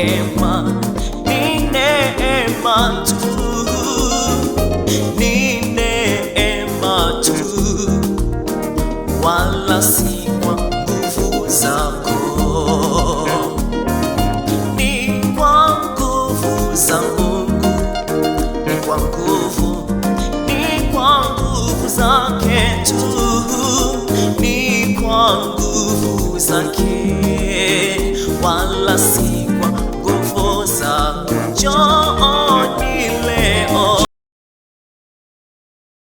neema tu, ni neema tu, wala si kwa nguvu zako, ni kwa nguvu za Mungu, ni kwa nguvu, ni kwa nguvu zake tu, ni kwa nguvu zake, wala si kwa nguvu zako.